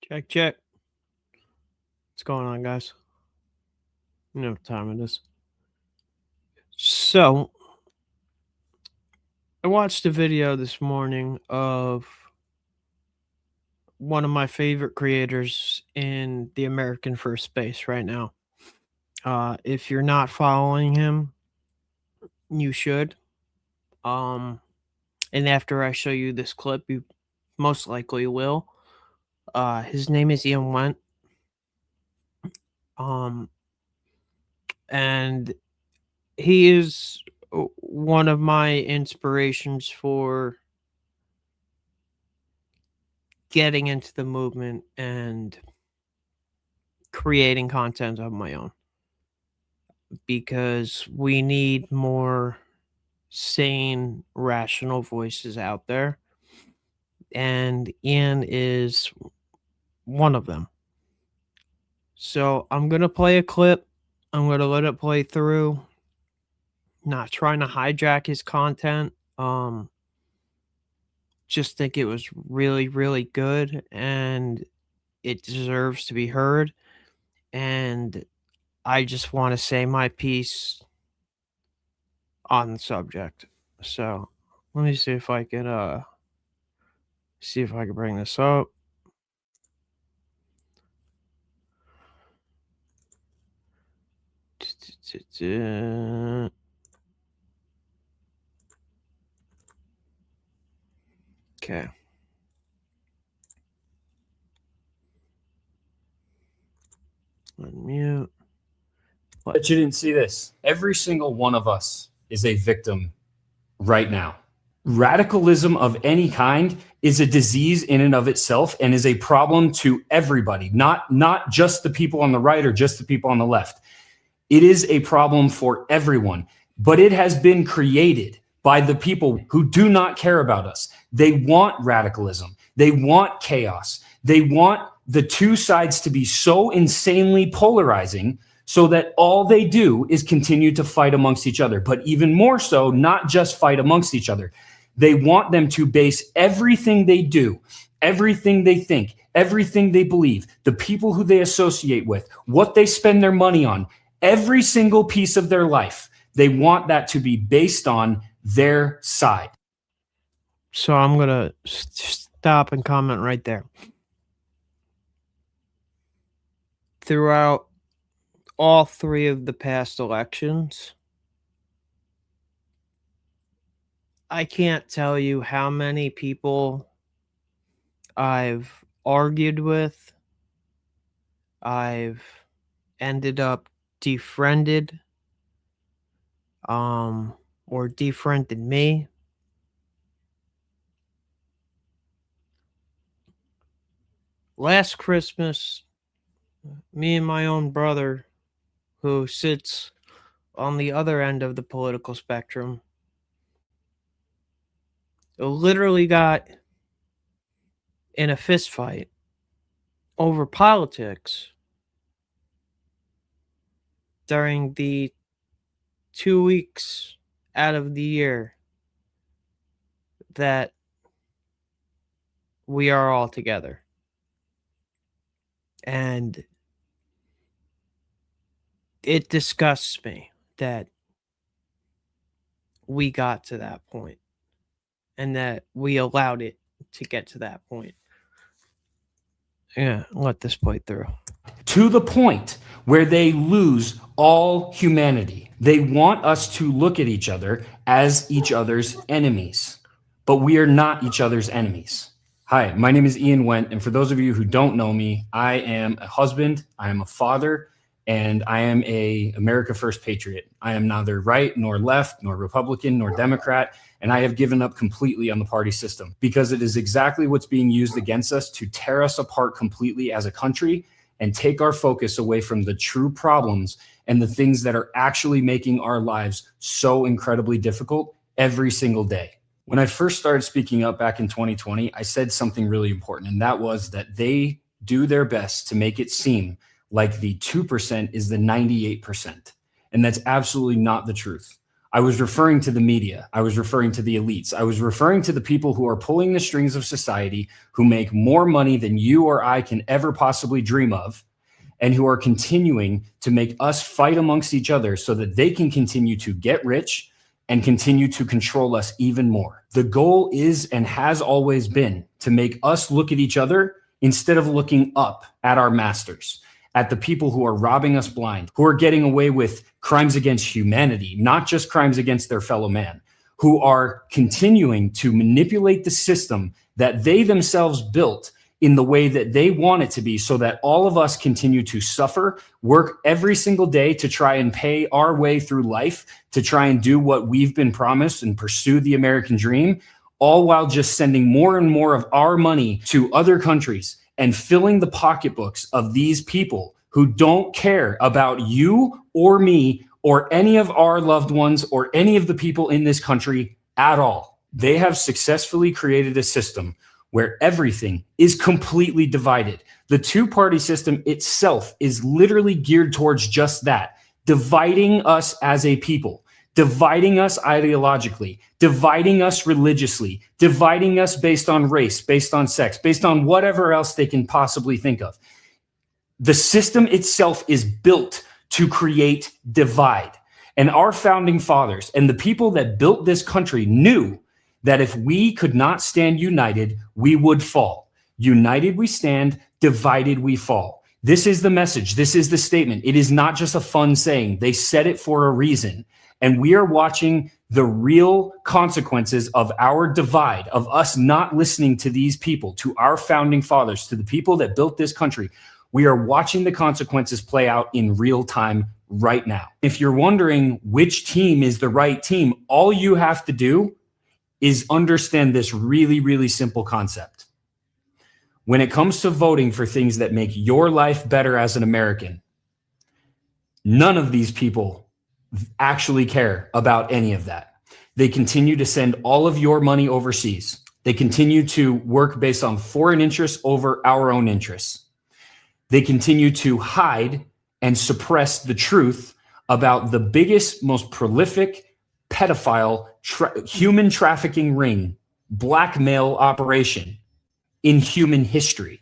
Check, check. What's going on, guys? You know what time it is. So, I watched a video this morning of one of my favorite creators in the American First space right now. If you're not following him, you should. And after I show you this clip, you most likely will. His name is Ian Wendt. And he is one of my inspirations for getting into the movement and creating content of my own, because we need more sane, rational voices out there, and Ian is one of them. So I'm going to play a clip. I'm going to let it play through. Not trying to hijack his content. Just think it was really, really good, and it deserves to be heard. And I just want to say my piece on the subject. So let me see if I can bring this up. Okay. Unmute. But you didn't see this. Every single one of us is a victim right now. Radicalism of any kind is a disease in and of itself and is a problem to everybody, not just the people on the right or just the people on the left. It is a problem for everyone, but it has been created by the people who do not care about us. They want radicalism. They want chaos. They want the two sides to be so insanely polarizing so that all they do is continue to fight amongst each other. But even more so, not just fight amongst each other. They want them to base everything they do, everything they think, everything they believe, the people who they associate with, what they spend their money on, every single piece of their life. They want that to be based on their side. So I'm going to stop and comment right there. Throughout all three of the past elections, I can't tell you how many people I've argued with, I've ended up defriended, or defriended me. Last Christmas, me and my own brother, who sits on the other end of the political spectrum, literally got in a fist fight over politics during the 2 weeks out of the year that we are all together. And it disgusts me that we got to that point and that we allowed it to get to that point. Yeah, let this play through. To the point where they lose all humanity. They want us to look at each other as each other's enemies, but we are not each other's enemies. Hi, my name is Ian Wendt, and for those of you who don't know me, I am a husband, I am a father, and I am a America First patriot. I am neither right nor left, nor Republican, nor Democrat, and I have given up completely on the party system because it is exactly what's being used against us to tear us apart completely as a country and take our focus away from the true problems and the things that are actually making our lives so incredibly difficult every single day. When I first started speaking up back in 2020, I said something really important, and that was that they do their best to make it seem like the 2% is the 98%. And that's absolutely not the truth. I was referring to the media. I was referring to the elites. I was referring to the people who are pulling the strings of society, who make more money than you or I can ever possibly dream of, and who are continuing to make us fight amongst each other so that they can continue to get rich and continue to control us even more. The goal is and has always been to make us look at each other instead of looking up at our masters, at the people who are robbing us blind, who are getting away with crimes against humanity, not just crimes against their fellow man, who are continuing to manipulate the system that they themselves built in the way that they want it to be, so that all of us continue to suffer, work every single day to try and pay our way through life, to try and do what we've been promised and pursue the American dream, all while just sending more and more of our money to other countries and filling the pocketbooks of these people who don't care about you or me or any of our loved ones or any of the people in this country at all. They have successfully created a system where everything is completely divided. The two-party system itself is literally geared towards just that, dividing us as a people, dividing us ideologically, dividing us religiously, dividing us based on race, based on sex, based on whatever else they can possibly think of. The system itself is built to create divide. And our founding fathers and the people that built this country knew that if we could not stand united, we would fall. United we stand, divided we fall. This is the message. This is the statement. It is not just a fun saying. They said it for a reason. And we are watching the real consequences of our divide, of us not listening to these people, to our founding fathers, to the people that built this country. We are watching the consequences play out in real time right now. If you're wondering which team is the right team, all you have to do is understand this really, really simple concept. When it comes to voting for things that make your life better as an American, none of these people actually care about any of that. They continue to send all of your money overseas. They continue to work based on foreign interests over our own interests. They continue to hide and suppress the truth about the biggest, most prolific pedophile human trafficking ring, blackmail operation in human history.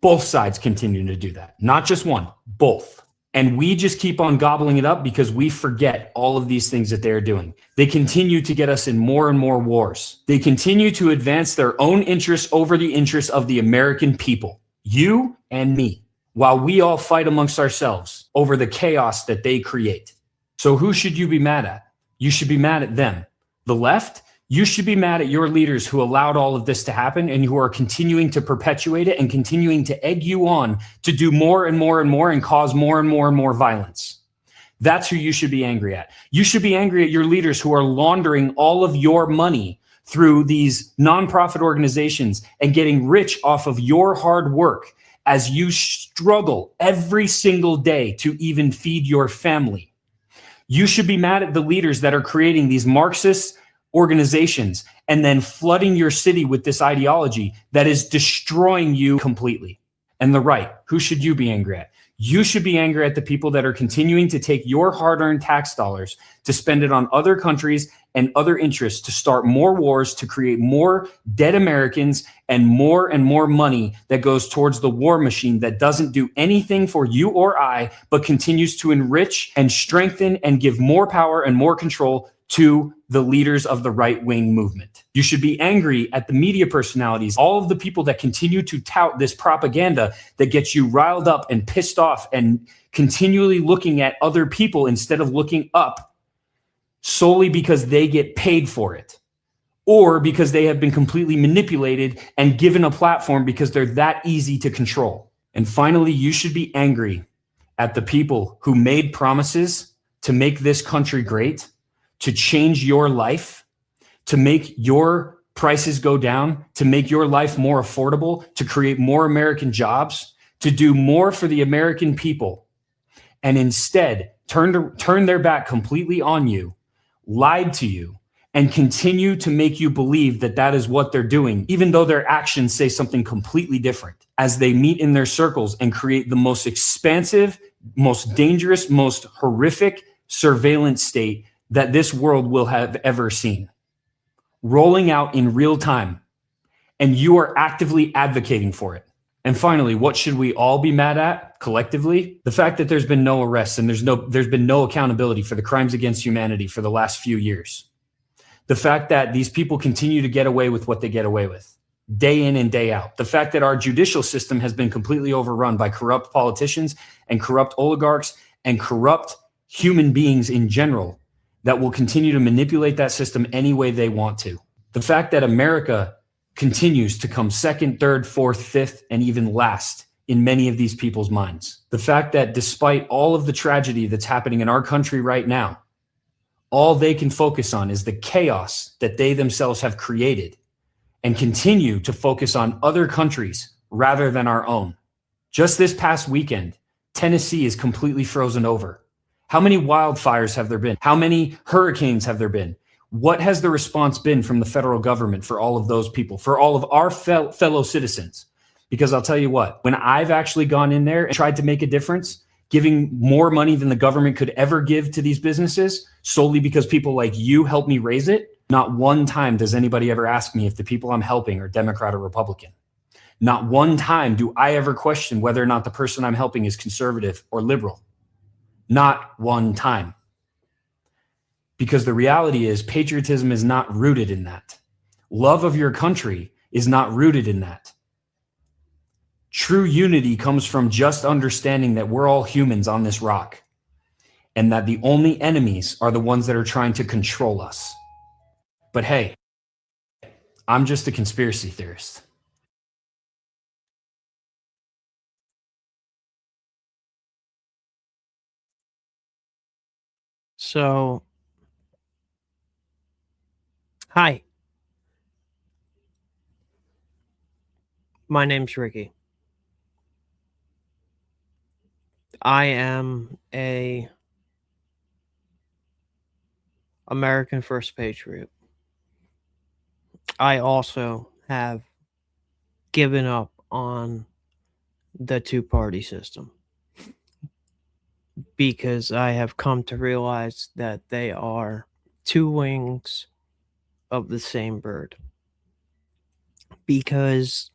Both sides continue to do that. Not just one, both. And we just keep on gobbling it up because we forget all of these things that they're doing. They continue to get us in more and more wars. They continue to advance their own interests over the interests of the American people, you and me, while we all fight amongst ourselves over the chaos that they create. So who should you be mad at? You should be mad at them. The left, you should be mad at your leaders who allowed all of this to happen and who are continuing to perpetuate it and continuing to egg you on to do more and more and more and cause more and more and more violence. That's who you should be angry at. You should be angry at your leaders who are laundering all of your money through these nonprofit organizations and getting rich off of your hard work as you struggle every single day to even feed your family. You should be mad at the leaders that are creating these Marxist organizations and then flooding your city with this ideology that is destroying you completely. And the right, who should you be angry at? You should be angry at the people that are continuing to take your hard-earned tax dollars to spend it on other countries and other interests, to start more wars, to create more dead Americans and more money that goes towards the war machine that doesn't do anything for you or I, but continues to enrich and strengthen and give more power and more control to the leaders of the right-wing movement. You should be angry at the media personalities, all of the people that continue to tout this propaganda that gets you riled up and pissed off and continually looking at other people instead of looking up, solely because they get paid for it, or because they have been completely manipulated and given a platform because they're that easy to control. And finally, you should be angry at the people who made promises to make this country great, to change your life, to make your prices go down, to make your life more affordable, to create more American jobs, to do more for the American people, and instead turn their back completely on you, lied to you, and continue to make you believe that that is what they're doing, even though their actions say something completely different, as they meet in their circles and create the most expansive, most dangerous, most horrific surveillance state that this world will have ever seen, rolling out in real time, and you are actively advocating for it. And finally, what should we all be mad at collectively? The fact that there's been no arrests and there's been no accountability for the crimes against humanity for the last few years. The fact that these people continue to get away with what they get away with day in and day out. The fact that our judicial system has been completely overrun by corrupt politicians and corrupt oligarchs and corrupt human beings in general that will continue to manipulate that system any way they want to. The fact that America continues to come second, third, fourth, fifth, and even last in many of these people's minds. The fact that despite all of the tragedy that's happening in our country right now, all they can focus on is the chaos that they themselves have created and continue to focus on other countries rather than our own. Just this past weekend, Tennessee is completely frozen over. How many wildfires have there been? How many hurricanes have there been? What has the response been from the federal government for all of those people, for all of our fellow citizens? Because I'll tell you what, when I've actually gone in there and tried to make a difference, giving more money than the government could ever give to these businesses solely because people like you helped me raise it, not one time does anybody ever ask me if the people I'm helping are Democrat or Republican. Not one time do I ever question whether or not the person I'm helping is conservative or liberal. Not one time. Because the reality is patriotism is not rooted in that. Love of your country is not rooted in that. True unity comes from just understanding that we're all humans on this rock and that the only enemies are the ones that are trying to control us. But hey, I'm just a conspiracy theorist. So, hi, my name's Ricky. I am a American First Patriot. I also have given up on the two-party system because I have come to realize that they are two wings of the same bird. Because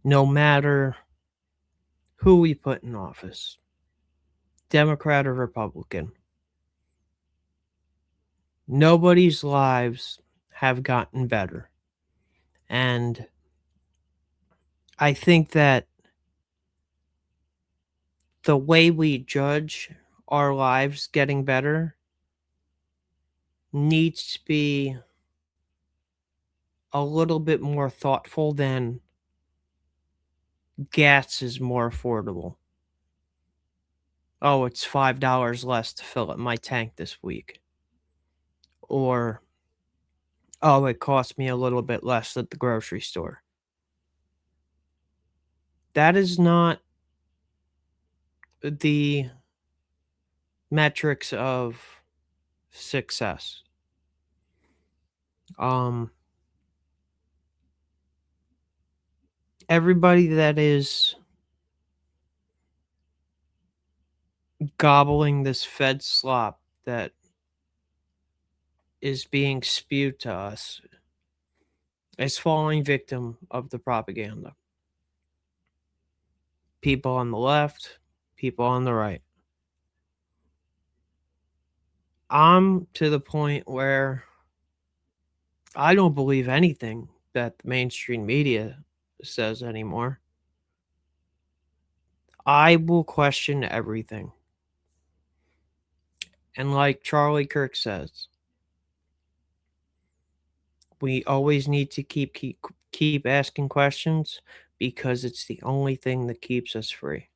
no matter who we put in office, Democrat or Republican, nobody's lives have gotten better. And I think that the way we judge our lives getting better needs to be a little bit more thoughtful than gas is more affordable. Oh, it's $5 less to fill up my tank this week. Or, oh, it cost me a little bit less at the grocery store. That is not the metrics of success. Um, Everybody that is gobbling this Fed slop that is being spewed to us is falling victim of the propaganda. People on the left, people on the right. I'm to the point where I don't believe anything that the mainstream media says anymore. I will question everything. And like Charlie Kirk says, we always need to keep asking questions because it's the only thing that keeps us free.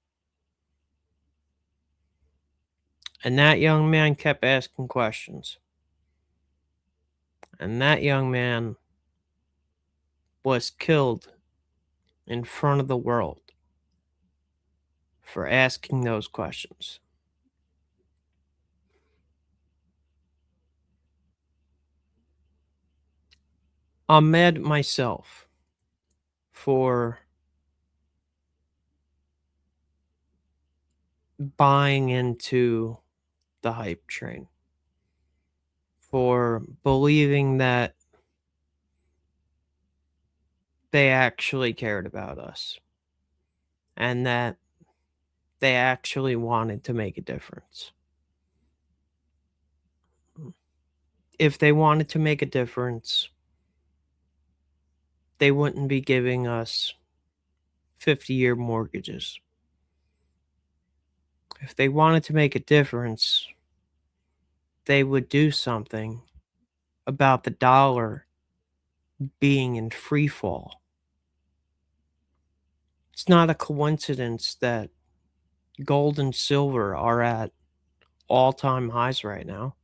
And that young man kept asking questions. And that young man was killed in front of the world for asking those questions. I'm mad at myself for buying into the hype train. for believing that they actually cared about us and that they actually wanted to make a difference. If they wanted to make a difference, they wouldn't be giving us 50-year mortgages. If they wanted to make a difference, they would do something about the dollar being in free fall. It's not a coincidence that gold and silver are at all-time highs right now.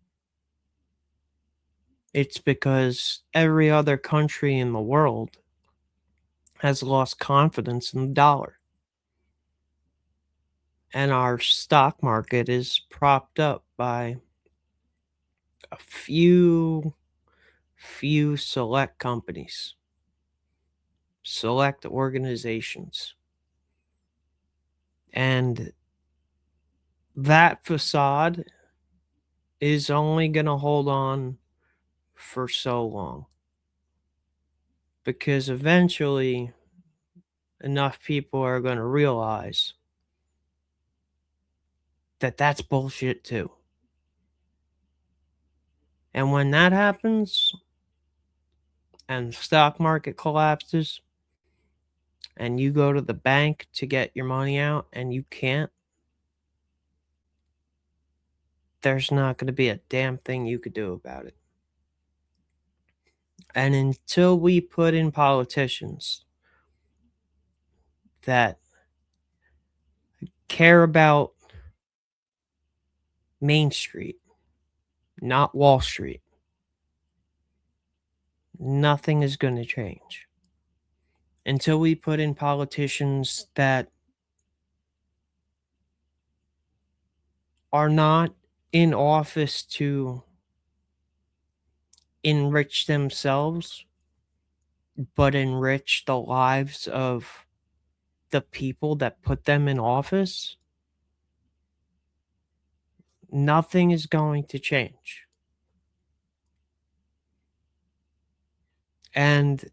It's because every other country in the world has lost confidence in the dollar. And our stock market is propped up by a few select companies, select organizations. And that facade is only going to hold on for so long. Because eventually, enough people are going to realize that that's bullshit too. And when that happens and the stock market collapses and you go to the bank to get your money out and you can't, there's not going to be a damn thing you could do about it. And until we put in politicians that care about Main Street, not Wall Street, nothing is going to change. Until we put in politicians that are not in office to enrich themselves, but enrich the lives of the people that put them in office, nothing is going to change. And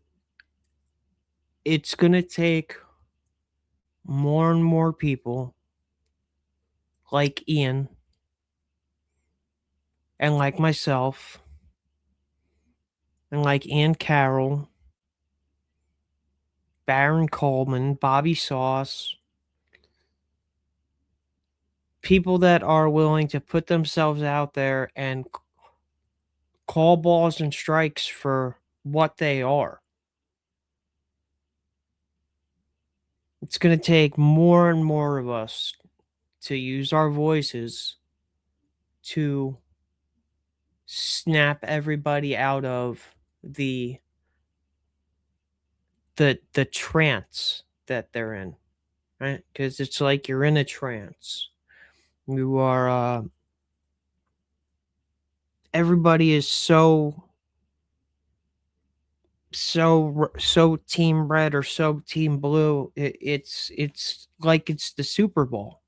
it's going to take more and more people like Ian and like myself and like Ann Carroll, Baron Coleman, Bobby Sauce, people that are willing to put themselves out there and call balls and strikes for what they are. It's going to take more and more of us to use our voices to snap everybody out of the trance that they're in, right? Because it's like you're in a trance. You are everybody is so team red or so team blue. It's like it's the Super Bowl.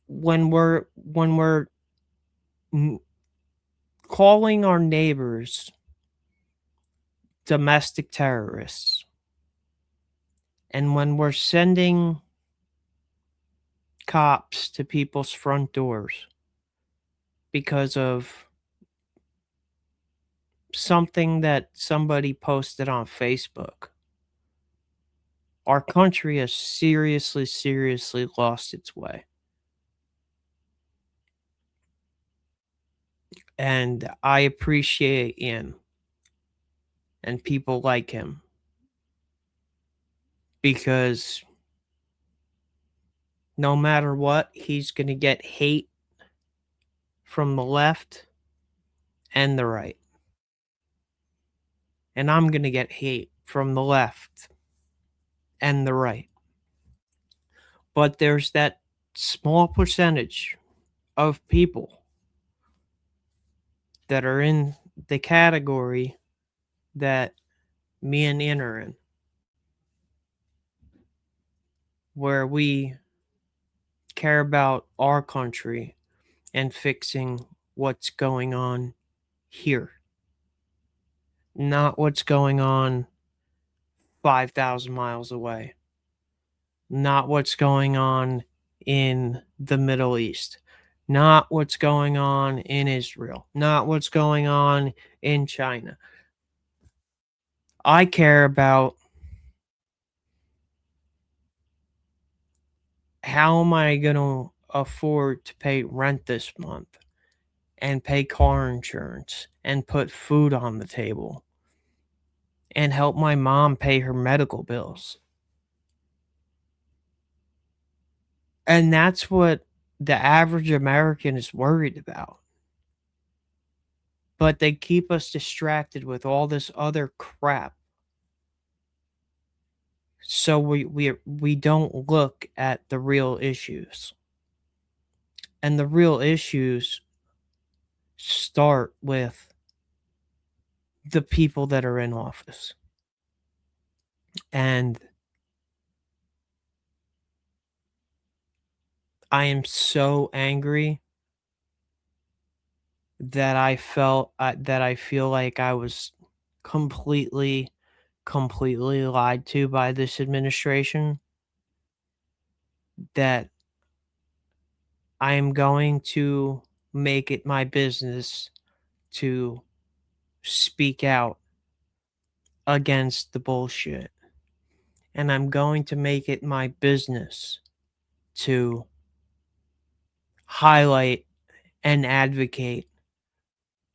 When we're calling our neighbors domestic terrorists, and when we're sending cops to people's front doors because of something that somebody posted on Facebook, our country has seriously lost its way. And I appreciate Ian and people like him because no matter what, he's going to get hate from the left and the right. And I'm going to get hate from the left and the right. But there's that small percentage of people that are in the category that me and Ian are in, where we care about our country and fixing what's going on here, not what's going on 5,000 miles away, not what's going on in the Middle East, not what's going on in Israel, not what's going on in China. I care about how am I going to afford to pay rent this month and pay car insurance and put food on the table and help my mom pay her medical bills. And that's what the average American is worried about. But they keep us distracted with all this other crap. So we don't look at the real issues. And the real issues start with the people that are in office. And I am so angry that I feel like I was completely completely lied to by this administration, that I am going to make it my business to speak out against the bullshit. And I'm going to make it my business to highlight and advocate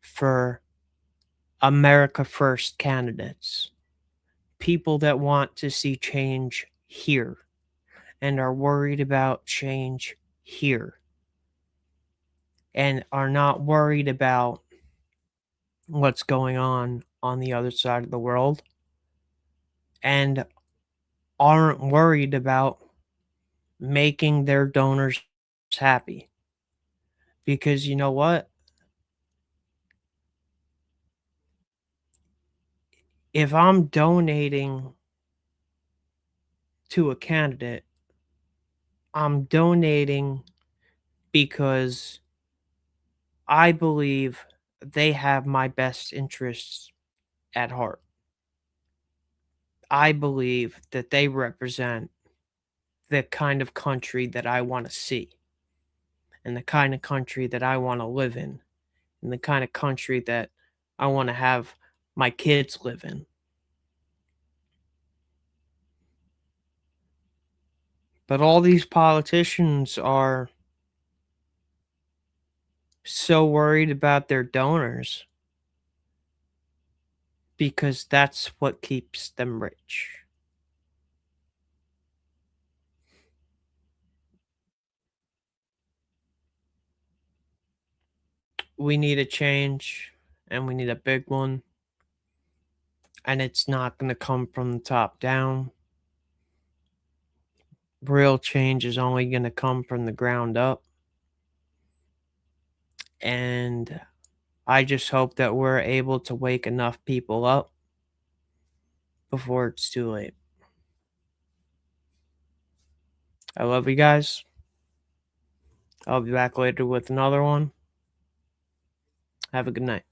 for America First candidates, people that want to see change here and are worried about change here and are not worried about what's going on the other side of the world and aren't worried about making their donors happy. Because you know what? If I'm donating to a candidate, I'm donating because I believe they have my best interests at heart. I believe that they represent the kind of country that I want to see and the kind of country that I want to live in and the kind of country that I want to have my kids live in. But all these politicians are so worried about their donors because that's what keeps them rich. We need a change and we need a big one. And it's not going to come from the top down. Real change is only going to come from the ground up. And I just hope that we're able to wake enough people up before it's too late. I love you guys. I'll be back later with another one. Have a good night.